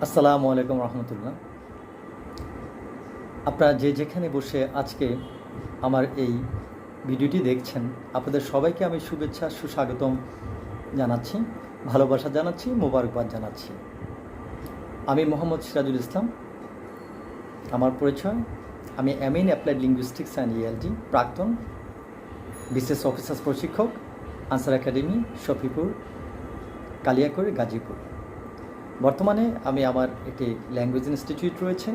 আসসালামু আলাইকুম রহমতুল্লাহ। আপনারা যে যেখানে বসে আজকে আমার এই ভিডিওটি দেখছেন, আপনাদের সবাইকে আমি শুভেচ্ছা সুস্বাগতম জানাচ্ছি, ভালোবাসা জানাচ্ছি, মোবারকবাদ জানাচ্ছি। আমি মোহাম্মদ সিরাজুল ইসলাম। আমার পরিচয়, আমি MA in applied linguistics and ELT প্রাক্তন বিশেষ অফিসার্স প্রশিক্ষক, আনসার একাডেমি, শফিপুর, কালিয়াকৈর, গাজীপুর। বর্তমানে আমি আমার একটি ল্যাঙ্গুয়েজ ইনস্টিটিউট রয়েছে,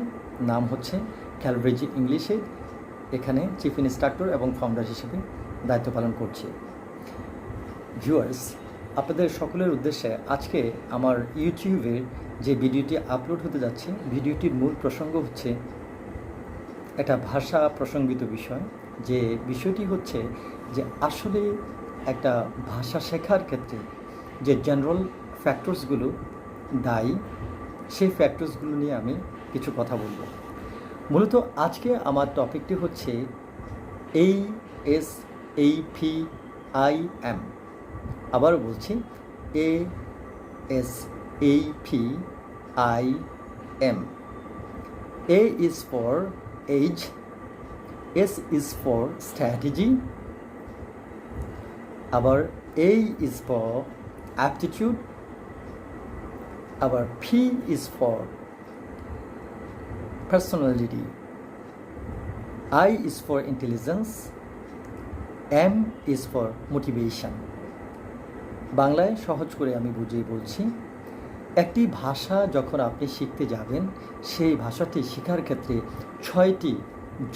নাম হচ্ছে ক্যালব্রিজ ইংলিশ এইড। এখানে চিফ ইনস্ট্রাক্টর এবং ফাউন্ডার হিসেবে দায়িত্ব পালন করছি। ভিউয়ার্স, আপনাদের সকলের উদ্দেশ্যে আজকে আমার ইউটিউবের যে ভিডিওটি আপলোড হতে যাচ্ছে, ভিডিওটির মূল প্রসঙ্গ হচ্ছে একটা ভাষা প্রসঙ্গিত বিষয়। যে বিষয়টি হচ্ছে যে আসলে একটা ভাষা শেখার ক্ষেত্রে যে জেনারেল ফ্যাক্টরসগুলো দায়ী, সেই ফ্যাক্টরসগুলো নিয়ে আমি কিছু কথা বলবো। মূলত আজকে আমার টপিকটি হচ্ছে ASAPIM। আবারও বলছি, ASAPIM। A is for age, S is for strategy, আবার A is for aptitude, আবার P is for personality, I is for intelligence, M is for motivation। বাংলায় সহজ করে আমি বুঝিয়ে বলছি, একটি ভাষা যখন আপনি শিখতে যাবেন, সেই ভাষাটি শেখার ক্ষেত্রে 6টি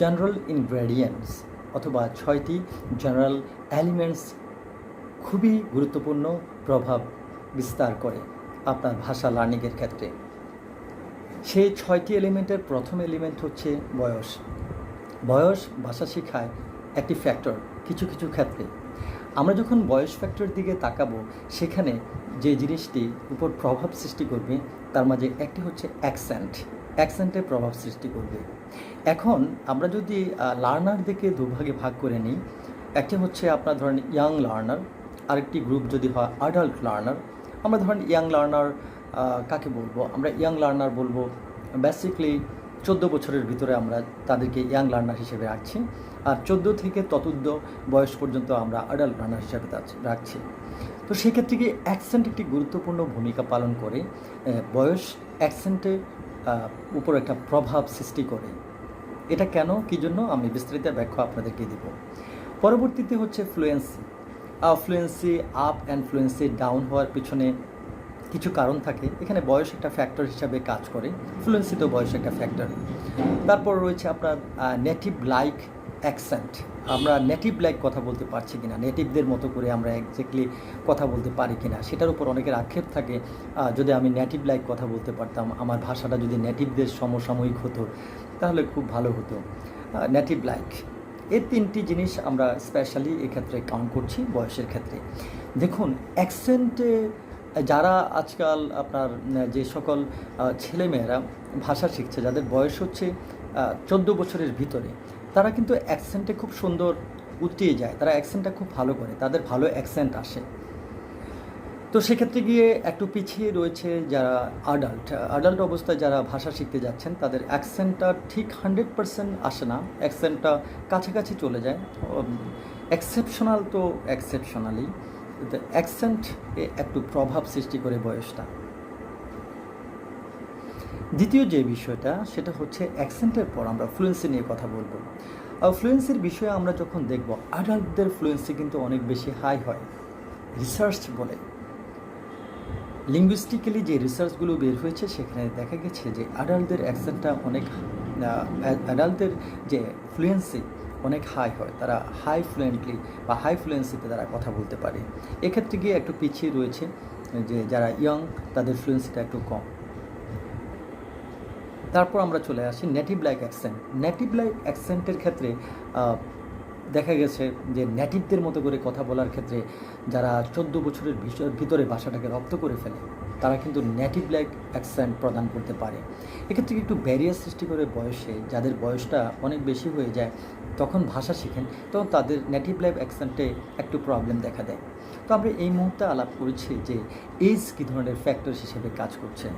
জেনারেল ইনগ্রেডিয়েন্টস অথবা 6টি জেনারেল এলিমেন্টস খুবই গুরুত্বপূর্ণ প্রভাব বিস্তার করে আপনার ভাষা লার্নিংয়ের ক্ষেত্রে। সেই 6টি এলিমেন্টের প্রথম এলিমেন্ট হচ্ছে বয়স। বয়স ভাষা শেখায় একটি ফ্যাক্টর। কিছু কিছু ক্ষেত্রে আমরা যখন বয়স ফ্যাক্টর দিকে তাকাবো, সেখানে যে জিনিসটি উপর প্রভাব সৃষ্টি করবে তার মাঝে একটি হচ্ছে অ্যাকসেন্টের প্রভাব সৃষ্টি করবে। এখন আমরা যদি লার্নার দিকে দুভাগে ভাগ করে নিই, একটি হচ্ছে আপনার ধরেন ইয়াং লার্নার, আরেকটি গ্রুপ যদি হয় অ্যাডাল্ট লার্নার। আমরা ধরেন ইয়াং লার্নার কাকে বলবো? আমরা ইয়াং লার্নার বলবো বেসিকলি 14 বছরের ভিতরে আমরা তাদেরকে ইয়াং লার্নার হিসেবে রাখছি, আর 14 থেকে ততোর্ধ্ব বয়স পর্যন্ত আমরা অ্যাডাল্ট লার্নার হিসেবে রাখছি। তো সেক্ষেত্রে গিয়ে অ্যাকসেন্ট একটি গুরুত্বপূর্ণ ভূমিকা পালন করে। বয়স অ্যাকসেন্টের উপর একটা প্রভাব সৃষ্টি করে। এটা কেন, কী জন্য, আমি বিস্তারিত ব্যাখ্যা আপনাদেরকে দিব। পরবর্তীতে হচ্ছে fluency. Fluency up and fluency down হওয়ার পিছনে কিছু কারণ থাকে। এখানে বয়স একটা ফ্যাক্টর হিসাবে কাজ করে, ফ্লুয়েন্সিতেও বয়স একটা ফ্যাক্টর। তারপর রয়েছে আপনার নেটিভ লাইক অ্যাকসেন্ট। আমরা নেটিভ লাইক কথা বলতে পারছি কিনা, নেটিভদের মতো করে আমরা এক্স্যাক্টলি কথা বলতে পারি কিনা, সেটার উপর অনেকের আক্ষেপ থাকে। যদি আমি নেটিভ লাইক কথা বলতে পারতাম, আমার ভাষাটা যদি নেটিভদের সমসাময়িক হতো, তাহলে খুব ভালো হতো। নেটিভ লাইক, এই 3টি জিনিস আমরা স্পেশালি এক্ষেত্রে কাউন্ট করছি বয়সের ক্ষেত্রে। দেখুন, অ্যাকসেন্টে যারা আজকাল আপনার যে সকল ছেলেমেয়েরা ভাষা শিখছে, যাদের বয়স হচ্ছে 14 বছরের ভিতরে, তারা কিন্তু অ্যাকসেন্টে খুব সুন্দর উতরিয়ে যায়, তারা অ্যাকসেন্টটা খুব ভালো করে, তাদের ভালো অ্যাকসেন্ট আসে। তো সেক্ষেত্রে গিয়ে একটু পিছিয়ে রয়েছে যারা অ্যাডাল্ট অবস্থায় যারা ভাষা শিখতে যাচ্ছেন, তাদের অ্যাকসেন্টটা ঠিক 100% আসে না, অ্যাকসেন্টটা কাছাকাছি চলে যায়। এক্সেপশনাল তো এক্সেপশনালি, অ্যাকসেন্ট একটু প্রভাব সৃষ্টি করে বয়সটা। দ্বিতীয় যে বিষয়টা, সেটা হচ্ছে অ্যাকসেন্টের পর আমরা ফ্লুয়েন্সি নিয়ে কথা বলবো। ফ্লুয়েন্সির বিষয়ে আমরা যখন দেখব, অ্যাডাল্টদের ফ্লুয়েন্সি কিন্তু অনেক বেশি হাই হয়। রিসার্চ বলে, লিঙ্গুইস্টিক্যালি যে রিসার্চগুলো বের হয়েছে, সেখানে দেখা গেছে যে অ্যাডাল্টদের অ্যাকসেন্টটা অনেক, অ্যাডাল্টদের যে ফ্লুয়েন্সি অনেক হাই হয়, তারা হাই ফ্লুয়েন্সিতে তারা কথা বলতে পারে। এক্ষেত্রে গিয়ে একটু পিছিয়ে রয়েছে যে যারা ইয়ং, তাদের ফ্লুয়েন্সিটা একটু কম। তারপর আমরা চলে আসি native like accent. Native like অ্যাকসেন্টের ক্ষেত্রে দেখা গেছে যে নেটিভদের মতো করে কথা বলার ক্ষেত্রে যারা 14 বছরের ভিতরে ভাষাটাকে রপ্ত করে ফেলে, তারা কিন্তু নেটিভ লাইক অ্যাকসেন্ট প্রদান করতে পারে। এক্ষেত্রে একটু ব্যারিয়ার সৃষ্টি করে বয়সে, যাদের বয়সটা অনেক বেশি হয়ে যায়, তখন ভাষা শিখেন, তখন তাদের নেটিভ লাইক অ্যাকসেন্টে একটু প্রবলেম দেখা দেয়। তো আমরা এই মুহূর্তে আলাপ করেছি যে এজ কী ধরনের ফ্যাক্টর হিসেবে কাজ করছে।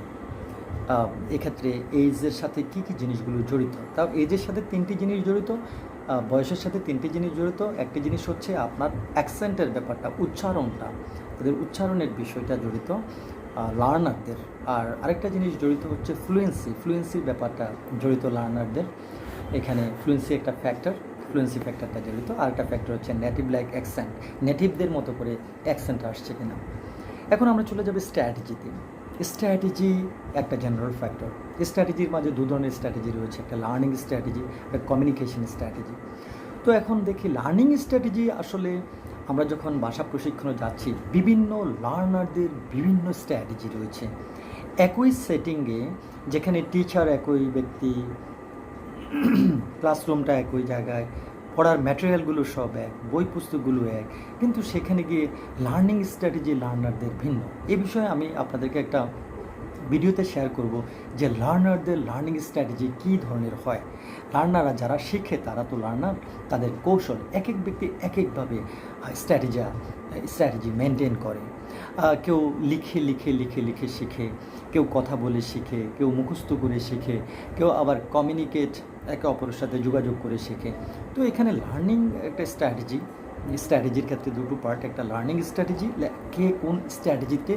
এক্ষেত্রে এইজের সাথে কী কী জিনিসগুলো জড়িত। তাও এইজের সাথে 3টি জিনিস জড়িত, বয়সের সাথে 3টি জিনিস জড়িত। একটি জিনিস হচ্ছে আপনার অ্যাকসেন্টের ব্যাপারটা, উচ্চারণটা, তাদের উচ্চারণের বিষয়টা জড়িত লার্নারদের। আর আরেকটা জিনিস জড়িত হচ্ছে ফ্লুয়েন্সির ব্যাপারটা জড়িত লার্নারদের। এখানে ফ্লুয়েন্সি একটা ফ্যাক্টর, ফ্লুয়েন্সি ফ্যাক্টরটা জড়িত। আর একটা ফ্যাক্টর হচ্ছে নেটিভ লাইক অ্যাকসেন্ট, নেটিভদের মতো করে অ্যাকসেন্ট আসছে কিনা। এখন আমরা চলে যাব স্ট্র্যাটেজিতে। স্ট্র্যাটেজি একটা জেনারেল ফ্যাক্টর। স্ট্র্যাটেজির মাঝে 2 ধরনের স্ট্র্যাটেজি রয়েছে, একটা লার্নিং স্ট্র্যাটেজি, একটা কমিউনিকেশন স্ট্র্যাটেজি। তো এখন দেখি লার্নিং স্ট্র্যাটেজি আসলে আমরা যখন ভাষা প্রশিক্ষণে যাচ্ছি, বিভিন্ন লার্নারদের বিভিন্ন স্ট্র্যাটেজি রয়েছে। একই সেটিংয়ে, যেখানে টিচার একই ব্যক্তি, ক্লাসরুমটা একই জায়গায়, পড়ার ম্যাটেরিয়ালগুলো সব এক, বই পুস্তকগুলো এক, কিন্তু সেখানে গিয়ে লার্নিং স্ট্র্যাটেজি লার্নারদের ভিন্ন। এ বিষয়ে আমি আপনাদেরকে একটা ভিডিওতে শেয়ার করব যে লার্নারদের লার্নিং স্ট্র্যাটেজি কী ধরনের হয়। লার্নাররা যারা শিখে তারা তো লার্নার, তাদের কৌশল এক এক ব্যক্তি এক একভাবে স্ট্র্যাটেজি মেনটেন করে। কেউ লিখে লিখে লিখে লিখে শিখে, কেউ কথা বলে শিখে, কেউ মুখস্থ করে শিখে, কেউ আবার কমিউনিকেট একে অপরের সাথে যোগাযোগ করে শেখে। তো এখানে লার্নিং একটা স্ট্র্যাটেজির ক্ষেত্রে 2টো পার্ট, একটা লার্নিং স্ট্র্যাটেজি, কে কোন স্ট্র্যাটেজিতে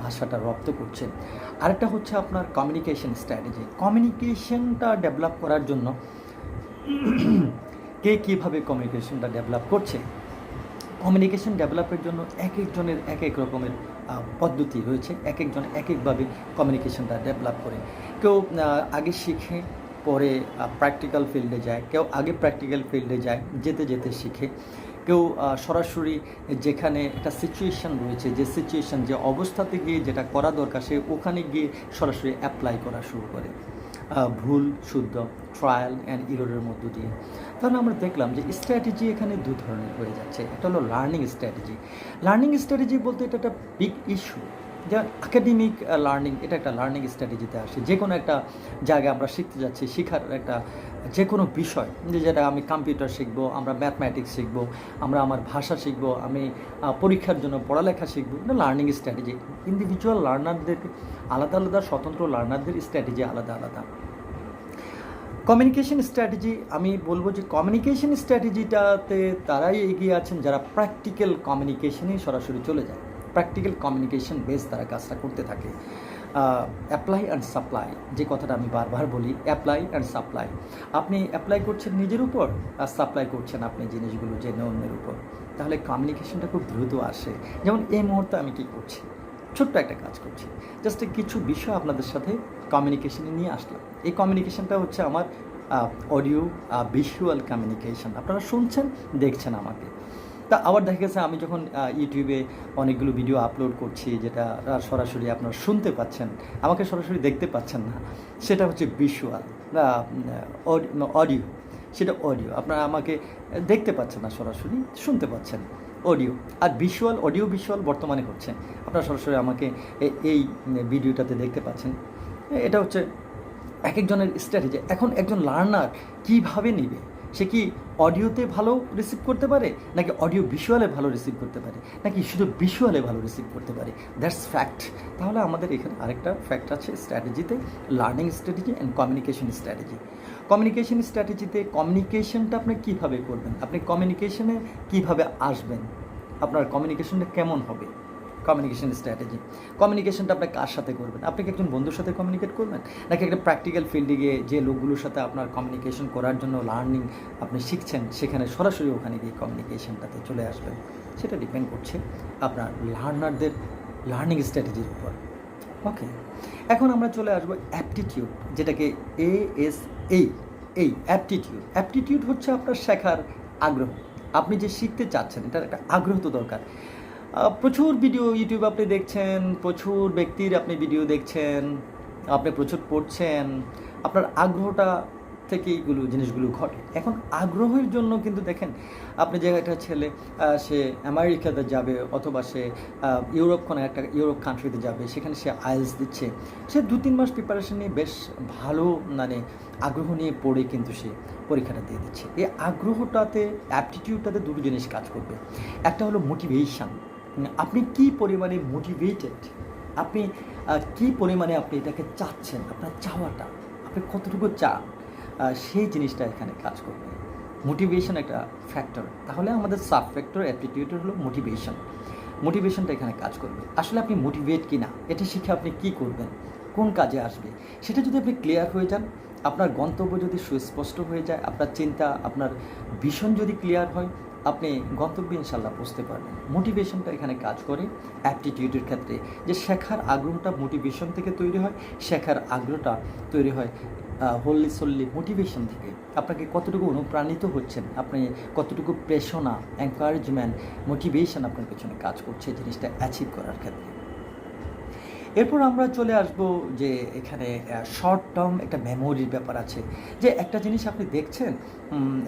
ভাষাটা রপ্ত করছে। আরেকটা হচ্ছে আপনার কমিউনিকেশন স্ট্র্যাটেজি। কমিউনিকেশনটা ডেভেলপ করার জন্য কে কীভাবে কমিউনিকেশনটা ডেভেলপ করছে। কমিউনিকেশন ডেভেলপের জন্য এক একজনের এক এক রকমের পদ্ধতি রয়েছে, এক একজন এক একভাবে কমিউনিকেশনটা ডেভেলপ করে। কেউ আগে শিখে পরে প্র্যাকটিক্যাল ফিল্ডে যায়, কেউ আগে প্র্যাকটিক্যাল ফিল্ডে যায়, যেতে যেতে শিখে, কেউ সরাসরি যেখানে একটা সিচুয়েশান রয়েছে, যে সিচুয়েশান যে অবস্থাতে গিয়ে যেটা করা দরকার সে ওখানে গিয়ে সরাসরি অ্যাপ্লাই করা শুরু করে, ভুল শুদ্ধ, ট্রায়াল অ্যান্ড ইররের মধ্য দিয়ে। তাহলে আমরা দেখলাম যে স্ট্র্যাটেজি এখানে 2 ধরনের হয়ে যাচ্ছে। একটা হলো লার্নিং স্ট্র্যাটেজি। লার্নিং স্ট্র্যাটেজি বলতে এটা একটা বিগ ইস্যু, যেমন একাডেমিক লার্নিং, এটা একটা লার্নিং স্ট্র্যাটেজিতে আসে। যে কোনো একটা জায়গায় আমরা শিখতে যাচ্ছি, শেখার একটা যে কোনো বিষয়, যেটা আমি কম্পিউটার শিখবো, আমরা ম্যাথমেটিক্স শিখবো, আমরা আমার ভাষা শিখবো, আমি পরীক্ষার জন্য পড়ালেখা শিখবো, এটা লার্নিং স্ট্র্যাটেজি। ইন্ডিভিজুয়াল লার্নারদের আলাদা আলাদা, স্বতন্ত্র লার্নারদের স্ট্র্যাটেজি আলাদা আলাদা। কমিউনিকেশন স্ট্র্যাটেজি, আমি বলবো যে কমিউনিকেশন স্ট্র্যাটেজিটাতে তারাই এগিয়ে আছেন যারা প্র্যাকটিক্যাল কমিউনিকেশনেই সরাসরি চলে যায়, প্র্যাকটিক্যাল কমিউনিকেশন বেস তারা কাজটা করতে থাকে। অ্যাপ্লাই অ্যান্ড সাপ্লাই, যে কথাটা আমি বারবার বলি, অ্যাপ্লাই অ্যান্ড সাপ্লাই। আপনি অ্যাপ্লাই করছেন নিজের উপর, আর সাপ্লাই করছেন আপনি জিনিসগুলো যে অন্যের উপর, তাহলে কমিউনিকেশনটা খুব দ্রুত আসে। যেমন এই মুহূর্তে আমি কী করছি, ছোট্ট একটা কাজ করছি, জাস্ট কিছু বিষয় আপনাদের সাথে কমিউনিকেশনে নিয়ে আসলাম। এই কমিউনিকেশনটা হচ্ছে আমার অডিও ভিজুয়াল কমিউনিকেশন। আপনারা শুনছেন, দেখছেন আমাকে। তা আবার দেখা গেছে আমি যখন ইউটিউবে অনেকগুলো ভিডিও আপলোড করছি, যেটা সরাসরি আপনারা শুনতে পাচ্ছেন, আমাকে সরাসরি দেখতে পাচ্ছেন না, সেটা হচ্ছে ভিজুয়াল অডিও, সেটা অডিও। আপনারা আমাকে দেখতে পাচ্ছেন না, সরাসরি শুনতে পাচ্ছেন অডিও। আর অডিও ভিজুয়াল বর্তমানে হচ্ছে, আপনারা সরাসরি আমাকে এই ভিডিওটাতে দেখতে পাচ্ছেন। এটা হচ্ছে এক একজনের স্ট্র্যাটেজি। এখন একজন লার্নার কীভাবে নেবে, সে কি অডিওতে ভালো রিসিভ করতে পারে, নাকি অডিও ভিজুয়ালে ভালো রিসিভ করতে পারে, নাকি শুধু ভিজুয়ালে ভালো রিসিভ করতে পারে, দ্যাটস ফ্যাক্ট। তাহলে আমাদের এখানে আরেকটা ফ্যাক্ট আছে স্ট্র্যাটেজিতে, learning strategy and communication strategy. Communication স্ট্র্যাটেজিতে কমিউনিকেশনটা আপনি কীভাবে করবেন, আপনি কমিউনিকেশনে কীভাবে আসবেন, আপনার কমিউনিকেশনটা কেমন হবে, কমিউনিকেশন স্ট্র্যাটেজি। কমিউনিকেশনটা আপনি কার সাথে করবেন, আপনি কি একজন বন্ধুর সাথে কমিউনিকেট করবেন, নাকি একটা প্র্যাকটিক্যাল ফিল্ডে গিয়ে যে লোকগুলোর সাথে আপনার কমিউনিকেশন করার জন্য লার্নিং আপনি শিখছেন, সেখানে সরাসরি ওখানে গিয়ে কমিউনিকেশনটাতে চলে আসবেন, সেটা ডিপেন্ড করছে আপনার লার্নারদের লার্নিং স্ট্র্যাটেজির উপর। ওকে, এখন আমরা চলে আসবো অ্যাপটিটিউড, যেটাকে এই অ্যাপটিটিউড হচ্ছে আপনার শেখার আগ্রহ। আপনি যে শিখতে চাচ্ছেন, এটার একটা আগ্রহ তো দরকার। প্রচুর ভিডিও ইউটিউবে আপনি দেখছেন, প্রচুর ব্যক্তির আপনি ভিডিও দেখছেন, আপনি প্রচুর পড়ছেন, আপনার আগ্রহটা থেকে এইগুলো জিনিসগুলো ঘটে। এখন আগ্রহের জন্য কিন্তু দেখেন, আপনি যে একটা ছেলে সে আমেরিকাতে যাবে, অথবা সে ইউরোপ কান্ট্রিতে যাবে, সেখানে সে আইএলটিএস দিচ্ছে, সে 2-3 মাস প্রিপারেশন নিয়ে বেশ ভালো আগ্রহ নিয়ে পড়ে কিন্তু সে পরীক্ষাটা দিয়ে দিচ্ছে। এই আগ্রহটাতে, অ্যাপটিটিউডটাতে 2টো জিনিস কাজ করবে। একটা হলো মোটিভেশন, আপনি কী পরিমাণে মোটিভেটেড আপনি কী পরিমাণে আপনি এটাকে চাচ্ছেন, আপনার চাওয়াটা, আপনি কতটুকু চান, সেই জিনিসটা এখানে কাজ করবে। মোটিভেশন একটা ফ্যাক্টর, তাহলে আমাদের সাব ফ্যাক্টর অ্যাপটিটিউডের হলো মোটিভেশন। মোটিভেশনটা এখানে কাজ করবে। আসলে আপনি মোটিভেট কি না, এটা শিখে আপনি কী করবেন, কোন কাজে আসবে, সেটা যদি আপনি ক্লিয়ার হয়ে যান, আপনার গন্তব্য যদি সুস্পষ্ট হয়ে যায়, আপনার চিন্তা, আপনার ভিশন যদি ক্লিয়ার হয়, আপনি গন্তব্যে ইনশাল্লাহ পৌঁছতে পারবেন। মোটিভেশনটা এখানে কাজ করে অ্যাপটিটিউডের ক্ষেত্রে, যে শেখার আগ্রহটা মোটিভেশন থেকে তৈরি হয়, শেখার আগ্রহটা তৈরি হয় হোললি সোললি মোটিভেশন থেকে। আপনাকে কতটুকু অনুপ্রাণিত হচ্ছেন, আপনি কতটুকু প্রেরণা, এনকারেজমেন্ট, মোটিভেশন আপনার পেছনে কাজ করছে জিনিসটা অ্যাচিভ করার ক্ষেত্রে। এরপর আমরা চলে আসব যে এখানে শর্ট টার্ম একটা মেমোরির ব্যাপার আছে, যে একটা জিনিস আপনি দেখছেন,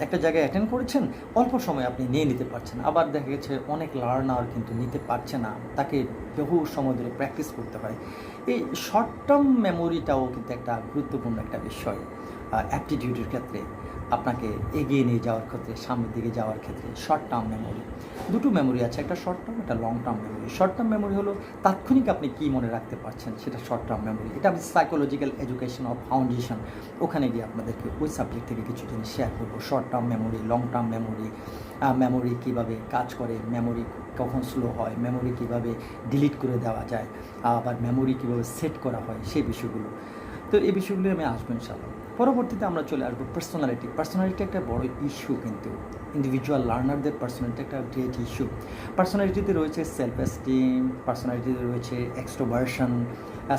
একটা জায়গায় অ্যাটেন্ড করেছেন, অল্প সময় আপনি নিয়ে নিতে পারছেন, আবার দেখা গেছে অনেক লার্নার কিন্তু নিতে পারছে না, তাকে বহু সময় ধরে প্র্যাকটিস করতে হয়। এই শর্ট টার্ম মেমোরিটাও কিন্তু একটা গুরুত্বপূর্ণ একটা বিষয় অ্যাপটিটিউডের ক্ষেত্রে, আপনাকে এগিয়ে নিয়ে যাওয়ার ক্ষেত্রে, সামনের দিকে যাওয়ার ক্ষেত্রে। শর্ট টার্ম মেমোরি, দুটো মেমোরি আছে, একটা শর্ট টার্ম, একটা long term memory. Short term memory হলো তাৎক্ষণিক আপনি কী মনে রাখতে পারছেন, সেটা শর্ট টার্ম মেমোরি। এটা আমি সাইকোলজিক্যাল এডুকেশন অফ ফাউন্ডেশন, ওখানে গিয়ে আপনাদেরকে ওই সাবজেক্ট থেকে কিছু জিনিস শেয়ার করবো। Short term memory, long term memory, memory কীভাবে কাজ করে, মেমোরি কখন স্লো হয়, মেমোরি কীভাবে ডিলিট করে দেওয়া যায়, আবার মেমোরি কীভাবে সেট করা হয়, সেই বিষয়গুলো। তো এই বিষয়গুলো আমি আসবো ইনশাআল্লাহ। পরবর্তীতে আমরা চলে আসবো পার্সোনালিটি। পার্সোনালিটি একটা বড় ইস্যু, কিন্তু ইন্ডিভিজুয়াল লার্নারদের পার্সোনালিটি একটা গ্রেট ইস্যু। পার্সোনালিটিতে রয়েছে সেলফ এস্টিম, পার্সোনালিটিতে রয়েছে এক্সট্রোভার্সন।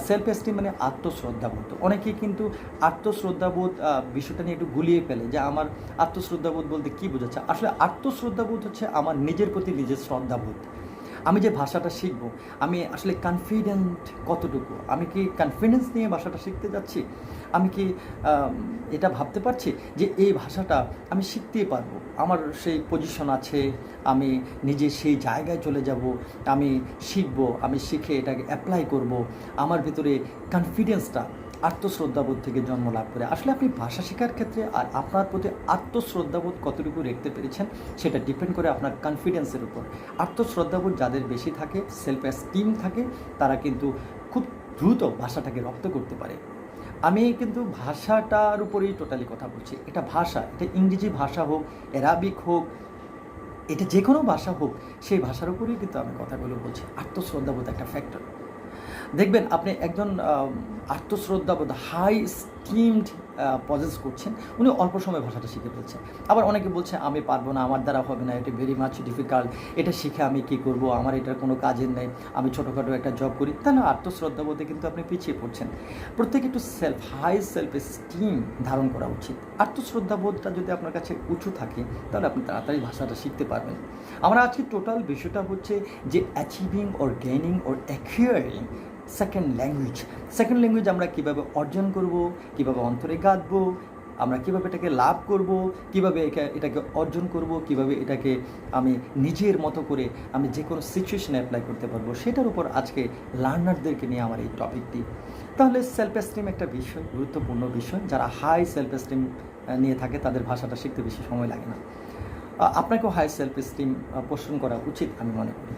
সেলফ এস্টিম মানে আত্মশ্রদ্ধাবোধ। অনেকেই কিন্তু আত্মশ্রদ্ধাবোধ বিষয়টা নিয়ে একটু গুলিয়ে ফেলে, যে আমার আত্মশ্রদ্ধাবোধ বলতে কী বোঝাচ্ছে। আসলে আত্মশ্রদ্ধাবোধ হচ্ছে আমার নিজের প্রতি নিজের শ্রদ্ধাবোধ। আমি যে ভাষাটা শিখব, আমি আসলে কনফিডেন্ট কতটুকু, আমি কি কনফিডেন্স নিয়ে ভাষাটা শিখতে যাচ্ছি, আমি কি এটা ভাবতে পারছি যে এই ভাষাটা আমি শিখতেই পারবো, আমার সেই পজিশন আছে, আমি নিজে সেই জায়গায় চলে যাব, আমি শিখব, আমি শিখে এটাকে অ্যাপ্লাই করব, আমার ভিতরে কনফিডেন্সটা আত্মশ্রদ্ধাবোধ থেকে জন্ম লাভ করে। আসলে আপনি ভাষা শেখার ক্ষেত্রে আর আপনার প্রতি আত্মশ্রদ্ধাবোধ কতটুকু রাখতে পেরেছেন, সেটা ডিপেন্ড করে আপনার কনফিডেন্সের উপর। আত্মশ্রদ্ধাবোধ যাদের বেশি থাকে, সেলফ এস্টিম থাকে, তারা কিন্তু খুব দ্রুত ভাষাটাকে রপ্ত করতে পারে। আমি কিন্তু ভাষাটার উপরেই টোটালি কথা বলছি। এটা ভাষা, এটা ইংরেজি ভাষা হোক, অ্যারাবিক হোক, এটা যে কোনো ভাষা হোক, সেই ভাষার উপরেই কিন্তু আমি কথাগুলো বলছি। আত্মশ্রদ্ধাবোধ একটা ফ্যাক্টর। দেখবেন আপনি একজন আত্মশ্রদ্ধাবোধ, হাই স্টিমড পজেস করছেন, উনি অল্প সময় ভাষাটা শিখে ফেলছেন। আবার অনেকে বলছে আমি পারবো না, আমার দ্বারা হবে না, এটা ভেরি মাচ ডিফিকাল্ট, এটা শিখে আমি কী করব, আমার এটার কোনো কাজের নেই, আমি ছোটোখাটো একটা জব করি। তাহলে আত্মশ্রদ্ধাবোধে কিন্তু আপনি পিছিয়ে পড়ছেন। প্রত্যেকে একটু হাই সেলফ এস্টিম ধারণ করা উচিত। আত্মশ্রদ্ধাবোধটা যদি আপনার কাছে উঁচু থাকে, তাহলে আপনি তাড়াতাড়ি ভাষাটা শিখতে পারবেন। আমরা আজকে টোটাল বিষয়টা হচ্ছে যে অ্যাচিভিং ওর গেইনিং ওর অ্যাকুয়ারিং সেকেন্ড ল্যাঙ্গুয়েজ। সেকেন্ড ল্যাঙ্গুয়েজ আমরা কীভাবে অর্জন করব, কীভাবে অন্তরে গাঁথবো, আমরা কীভাবে এটাকে লাভ করব, কীভাবে এটাকে অর্জন করব, কীভাবে এটাকে আমি নিজের মতো করে আমি যে কোনো সিচুয়েশনে অ্যাপ্লাই করতে পারবো, সেটার উপর আজকে লার্নারদেরকে নিয়ে আমার এই টপিকটি। তাহলে সেলফ এস্টিম একটা বিষয়, গুরুত্বপূর্ণ বিষয়। যারা হাই সেলফ এস্টিম নিয়ে থাকে, তাদের ভাষাটা শিখতে বেশি সময় লাগে না। আপনাকেও হাই সেলফ এস্টিম পোষণ করা উচিত আমি মনে করি।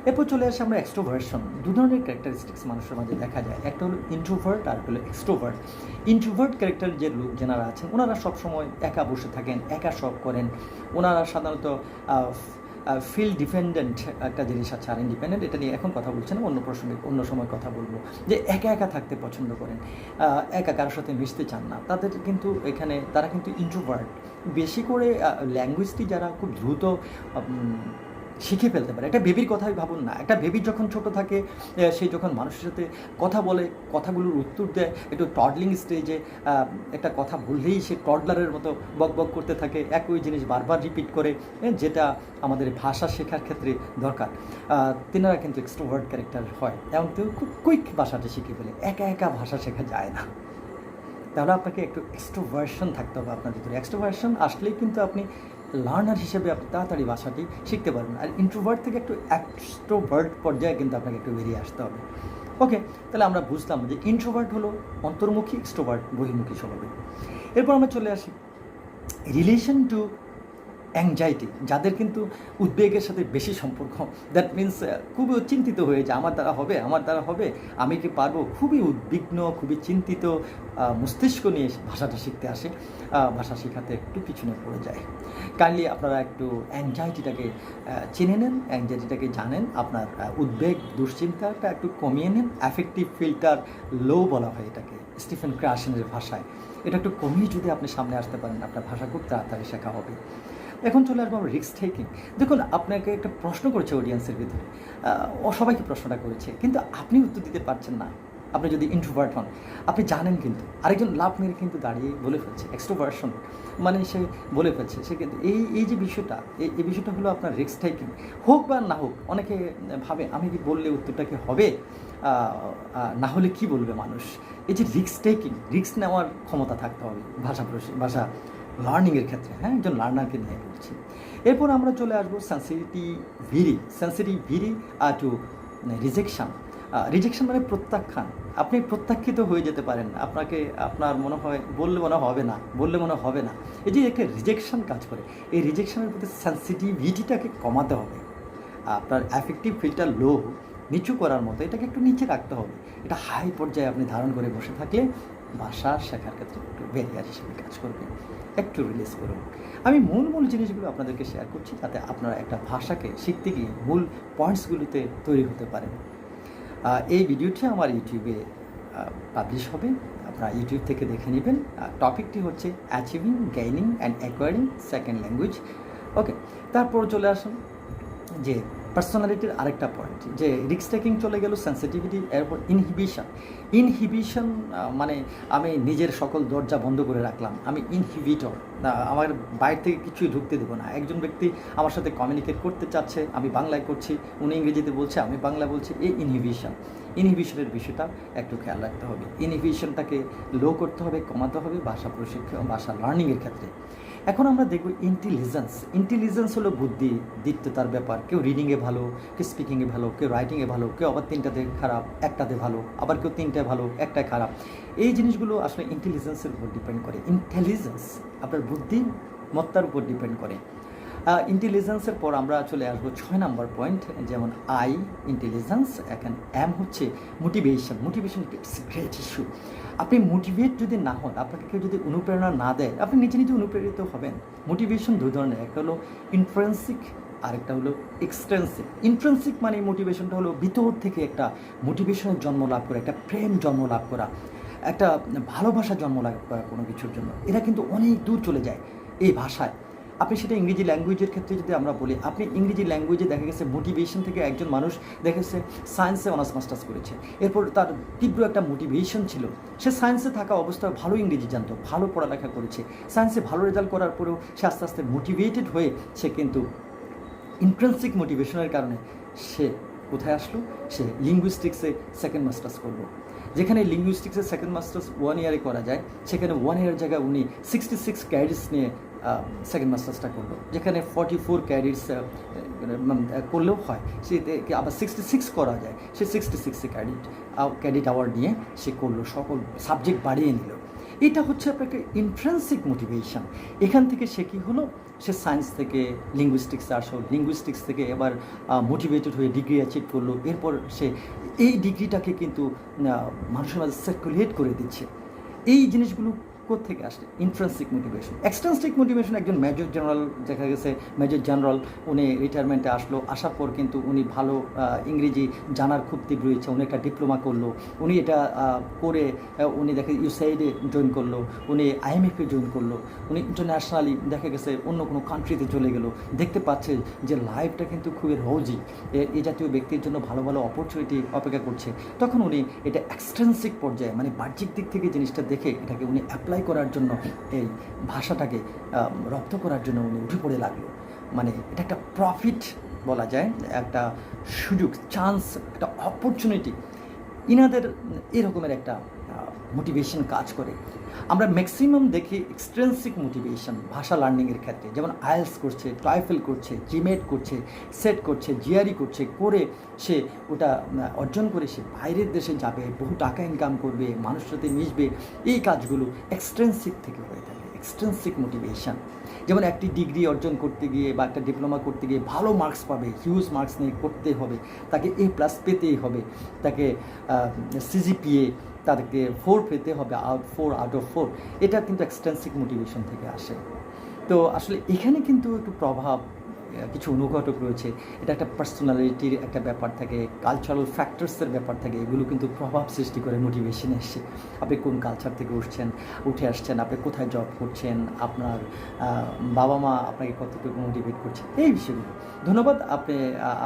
এরপর চলে আসে আমরা এক্সট্রোভার্সন। দু ধরনের ক্যারেক্টারিস্টিক্স মানুষের মাঝে দেখা যায়, একটা হলো ইন্ট্রোভার্ট আর হলো এক্সট্রোভার্ট। ইন্ট্রোভার্ট ক্যারেক্টার যে লোক যেনারা আছেন, ওনারা সবসময় একা বসে থাকেন, একা সব করেন। ওনারা সাধারণত ফিল ডিপেন্ডেন্ট একটা জিনিস আছে, আর ইন্ডিপেন্ডেন্ট এটা নিয়ে এখন কথা বলছেন, অন্য প্রসঙ্গে অন্য সময় কথা বলবো। যে একা একা থাকতে পছন্দ করেন, একা কারোর সাথে মিশতে চান না, তাদের কিন্তু এখানে তারা কিন্তু ইন্ট্রোভার্ট। বেশি করে ল্যাঙ্গুয়েজটি যারা খুব দ্রুত শিখে ফেলতে পারে। একটা বেবির কথাই ভাবুন না, একটা বেবি যখন ছোট থাকে, সে যখন মানুষের সাথে কথা বলে, কথাগুলোর উত্তর দেয়, একটু টডলিং স্টেজে একটা কথা বললেই সে টডলারের মতো বক বক করতে থাকে, একই জিনিস বারবার রিপিট করে, যেটা আমাদের ভাষা শেখার ক্ষেত্রে দরকার। তেনারা কিন্তু এক্সট্রোভার্ট ক্যারেক্টার হয়, এমন কেউ খুব কুইক ভাষাটা শিখে ফেলে। একা একা ভাষা শেখা যায় না। তাহলে আপনাকে একটু এক্সট্রোভার্সন থাকতে হবে আপনার ভিতরে। এক্সট্রোভার্সন আসলেই কিন্তু আপনি লার্নার হিসেবে আপনি তাড়াতাড়ি ভাষাটি শিখতে পারবেন। আর ইন্ট্রোভার্ট থেকে একটু এক্সট্রোভার্ট পর্যায়ে কিন্তু আপনাকে একটু বেরিয়ে আসতে হবে। ওকে, তাহলে আমরা বুঝলাম যে ইন্ট্রোভার্ট হলো অন্তর্মুখী, এক্সট্রোভার্ট বহির্মুখী স্বভাবে। এরপর আমরা চলে আসি রিলেশন টু অ্যাংজাইটি, যাদের কিন্তু উদ্বেগের সাথে বেশি সম্পর্ক, দ্যাট মিন্স খুবই চিন্তিত হয়ে যায়, আমার দ্বারা হবে, আমার দ্বারা হবে, আমি কি পারবো, খুবই উদ্বিগ্ন, খুবই চিন্তিত মস্তিষ্ক নিয়ে ভাষাটা শিখতে আসে, ভাষা শেখাতে একটু পিছনে পড়ে যায়। কাইন্ডলি আপনারা একটু অ্যাংজাইটিটাকে চিনে নেন, অ্যাংজাইটিটাকে জানেন, আপনার উদ্বেগ দুশ্চিন্তাটা একটু কমিয়ে নেন। অ্যাফেক্টিভ ফিল্টার লো বলা হয় এটাকে স্টিফেন ক্রাশনের ভাষায়। এটা একটু কমিয়ে যদি আপনি সামনে আসতে পারেন, আপনার ভাষা খুব তাড়াতাড়ি শেখা হবে। এখন চলে আসবো আমরা রিস্ক টেকিং। দেখুন, আপনাকে একটা প্রশ্ন করেছে অডিয়েন্সের ভিতরে, ও সবাইকে প্রশ্নটা করেছে, কিন্তু আপনি উত্তর দিতে পারছেন না। আপনি যদি ইন্ট্রোভার্ট হন, আপনি জানেন কিন্তু আরেকজন লাভ মেরে কিন্তু দাঁড়িয়ে বলে ফেলছে, এক্সট্রোভার্সন মানে সে বলে ফেলছে, সে কিন্তু এই যে বিষয়টা, এই বিষয়টা হলো আপনার রিস্ক টেকিং। হোক বা না হোক, অনেকে ভাবে আমি কি বললে উত্তরটা কি হবে, না হলে কি বলবে মানুষ। এই যে রিস্ক টেকিং, রিস্ক নেওয়ার ক্ষমতা থাকতে হবে ভাষা লার্নিংয়ের ক্ষেত্রে। হ্যাঁ, একজন লার্নারকে নিয়ে বলছি। এরপর আমরা চলে আসবো সেন্সিটিভিটি টু রিজেকশন। রিজেকশন মানে প্রত্যাখ্যান। আপনি প্রত্যাখ্যিত হয়ে যেতে পারেন, আপনার মনে হয় বললে মনে হবে না। এই যে একটা রিজেকশন কাজ করে, এই রিজেকশনের প্রতি সেন্সিটিভিটিটাকে কমাতে হবে। আপনার অ্যাফেক্টিভ ফিল্টার লো, নিচু করার মতো, এটাকে একটু নিচে রাখতে হবে। এটা হাই পর্যায়ে আপনি ধারণ করে বসে থাকলে ভাষা শেখার ক্ষেত্রে একটু ব্যারিয়ার হিসেবে কাজ করবে। একটু রিলিজ করুন। আমি মূল জিনিসগুলো আপনাদেরকে শেয়ার করছি, যাতে আপনারা একটা ভাষাকে শিখতে গিয়ে মূল পয়েন্টসগুলিতে তৈরি হতে পারেন। এই ভিডিওটি আমার ইউটিউবে পাবলিশ হবে, আপনারা ইউটিউব থেকে দেখে নেবেন। টপিকটি হচ্ছে achieving, gaining and acquiring second language. Okay, তারপর চলে আসুন যে পার্সোনালিটির আরেকটা পয়েন্ট, যে রিস্ক টেকিং চলে গেল, সেন্সিটিভিটি, এরপর ইনহিবিশন মানে আমি নিজের সকল দরজা বন্ধ করে রাখলাম, আমি ইনহিবিটর, আমার বাইরে থেকে কিছুই ঢুকতে দেবো না। একজন ব্যক্তি আমার সাথে কমিউনিকেট করতে চাচ্ছে, আমি বাংলায় করছি, উনি ইংরেজিতে বলছে, আমি বাংলা বলছি, এই ইনহিবিশনের বিষয়টা একটু খেয়াল রাখতে হবে। ইনহিবিশনটাকে লো করতে হবে, কমাতে হবে ভাষা প্রশিক্ষণ, ভাষা লার্নিংয়ের ক্ষেত্রে। এখন আমরা দেখব ইন্টেলিজেন্স হলো বুদ্ধি, দিত্যতার ব্যাপার। কেউ রিডিংয়ে ভালো, কেউ স্পিকিংয়ে ভালো, কেউ রাইটিংয়ে ভালো, কেউ আবার তিনটাতে খারাপ, একটাতে ভালো, আবার কেউ তিনটায় ভালো, একটায় খারাপ। এই জিনিসগুলো আসলে ইন্টেলিজেন্সের উপর ডিপেন্ড করে। ইন্টেলিজেন্স আপনার বুদ্ধিমত্তার উপর ডিপেন্ড করে। ইন্টেলিজেন্সের পর আমরা চলে আসবো 6 নম্বর পয়েন্ট, যেমন আই ইন্টেলিজেন্স। এখন এম হচ্ছে মোটিভেশন। It's great issue. আপনি মোটিভেট যদি না হন, আপনাকে কেউ যদি অনুপ্রেরণা না দেয়, আপনি নিজে অনুপ্রেরিত হবেন। মোটিভেশন দুই ধরনের, একটা হলো ইন্ট্রেন্সিক, আরেকটা হলো এক্সট্রেন্সিক। ইন্ট্রেন্সিক মানে মোটিভেশনটা হলো ভিতর থেকে একটা মোটিভেশনের জন্ম লাভ করা, একটা প্রেম জন্ম লাভ করা, একটা ভালোবাসা জন্ম লাভ করা কোনো কিছুর জন্য। এরা কিন্তু অনেক দূর চলে যায় এই ভাষায়। আপনি সেটা ইংরেজি ল্যাঙ্গুয়েজের ক্ষেত্রে যদি আমরা বলি, আপনি ইংরেজি ল্যাঙ্গুয়েজে দেখা গেছে মোটিভেশন থেকে একজন মানুষ দেখা গেছে সায়েন্সে অনার্স মাস্টার্স করেছে, এরপর তার তীব্র একটা মোটিভেশন ছিল, সে সায়েন্সে থাকা অবস্থায় ভালো ইংরেজি জানতো, ভালো পড়ালেখা করেছে, সায়েন্সে ভালো রেজাল্ট করার পরেও সে আস্তে আস্তে মোটিভেটেড হয়ে সে কিন্তু ইন্ট্রেন্সিক মোটিভেশনের কারণে সে কোথায় আসলো, সে লিঙ্গুইস্টিক্সে সেকেন্ড মাস্টার্স করলো। যেখানে লিঙ্গুইস্টিক্সের সেকেন্ড মাস্টার্স 1 ইয়ারে করা যায়, সেখানে 1 ইয়ারের জায়গায় উনি 66 ক্রেডিটস নিয়ে সেকেন্ড মাস্টার্সটা করলো। যেখানে 44 ক্রেডিটস করলেও হয়, সে আবার 66 করা যায়, সে 66 ক্রেডিট আওয়ার্ড নিয়ে সে করলো, সকল সাবজেক্ট বাড়িয়ে নিল। এটা হচ্ছে আপনাকে ইন্ট্রেন্সিক মোটিভেশন। এখান থেকে সে কী হলো, সে সায়েন্স থেকে লিঙ্গুইস্টিক্সে আসলো, লিঙ্গুইস্টিক্স থেকে এবার মোটিভেটেড হয়ে ডিগ্রি অ্যাচিভ করলো। এরপর সে এই ডিগ্রিটাকে কিন্তু মানুষের মাঝে সার্কুলেট করে দিচ্ছে। এই জিনিসগুলো থেকে আসলে ইন্ট্রেন্সিক মোটিভেশন। এক্সট্রেন্সিক মোটিভেশন, একজন মেজর জেনারেল, দেখা গেছে মেজর জেনারেল, উনি রিটায়ারমেন্টে আসার পর কিন্তু উনি ভালো ইংরেজি জানার খুব তীব্র ইচ্ছা, উনি একটা ডিপ্লোমা করলো, উনি এটা করে উনি দেখে ইউসাইডে জয়েন করলো, উনি IMF-এ জয়েন করলো, উনি ইন্টারন্যাশনালি দেখা গেছে অন্য কোনো কান্ট্রিতে চলে গেলো, দেখতে পাচ্ছে যে লাইফটা কিন্তু খুবই রোজি, এই জাতীয় ব্যক্তির জন্য ভালো অপরচুনিটি অপেক্ষা করছে। তখন উনি এটা এক্সট্রেন্সিক পর্যায়ে, মানে বাহ্যিক দিক থেকে জিনিসটা দেখে এটাকে উনি অ্যাপ্লাই করার জন্য, এই ভাষাটাকে রপ্ত করার জন্য উনি উঠে পড়ে লাগলো। মানে এটা একটা প্রফিট বলা যায়, একটা সুযোগ, চান্স, একটা অপরচুনিটি। ইনাদের এরকমের একটা মোটিভেশন কাজ করে। আমরা ম্যাক্সিমাম দেখি এক্সট্রেন্সিক মোটিভেশন ভাষা লার্নিংয়ের ক্ষেত্রে, যেমন আইএলটিএস করছে, টয়েফেল করছে, জিমেট করছে, সেট করছে, জিআরই করছে, করে সে ওটা অর্জন করে সে বাইরের দেশে যাবে, বহু টাকা ইনকাম করবে, মানুষের সাথে মিশবে। এই কাজগুলো এক্সট্রেন্সিক থেকে হয়ে থাকে, এক্সট্রিনসিক মোটিভেশন। যেমন একটি ডিগ্রি অর্জন করতে গিয়ে বা একটা ডিপ্লোমা করতে গিয়ে ভালো মার্কস পাবে, হিউজ মার্কস নিয়ে করতে হবে, তাকে A+ পেতেই হবে, তাকে CGPA তাদেরকে 4 পেতে হবে, 4 আউট অফ 4। এটা কিন্তু এক্সট্রিনসিক মোটিভেশন থেকে আসে। তো আসলে এখানে কিন্তু একটু প্রভাব, কিছু অনুঘটক রয়েছে। এটা একটা পার্সোনালিটির একটা ব্যাপার থাকে, কালচারাল ফ্যাক্টরসের ব্যাপার থাকে, এগুলো কিন্তু প্রভাব সৃষ্টি করে মোটিভেশনে এসে। আপনি কোন কালচার থেকে উঠে আসছেন, আপনি কোথায় জব করছেন, আপনার বাবা মা আপনাকে কতটুকু মোটিভেট করছে, এই বিষয়গুলো। ধন্যবাদ।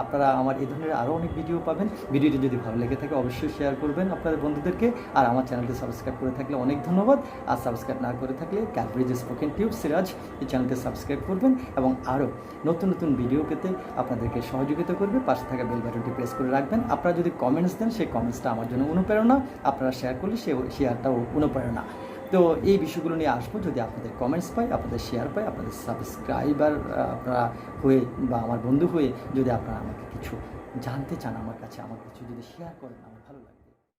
আপনারা আমার এই ধরনের আরও অনেক ভিডিও পাবেন। ভিডিওটি যদি ভালো লেগে থাকে অবশ্যই শেয়ার করবেন আপনাদের বন্ধুদেরকে। আর আমার চ্যানেলটি সাবস্ক্রাইব করে থাকলে অনেক ধন্যবাদ। আর সাবস্ক্রাইব না করে থাকলে ক্যাডব্রিজ স্পোকেন টিউব সিরাজ এই চ্যানেলটি সাবস্ক্রাইব করবেন এবং আরও নতুন নতুন ভিডিও পেতে আপনাদেরকে সহযোগিতা করবে। পাশে থাকা বেল বাটনটি প্রেস করে রাখবেন। আপনারা যদি কমেন্টস দেন, সেই কমেন্টসটা আমার জন্য অনুপ্রেরণা। আপনারা শেয়ার করলে সেই শেয়ারটাও অনুপ্রেরণা। তো এই বিষয়গুলো নিয়ে আসবো যদি আপনাদের কমেন্টস পাই, আপনাদের শেয়ার পাই, আপনাদের সাবস্ক্রাইবার আপনারা হয়ে বা আমার বন্ধু হয়ে যদি আপনারা আমাকে কিছু জানতে চান, আমার কাছে আমার কিছু যদি শেয়ার করেন,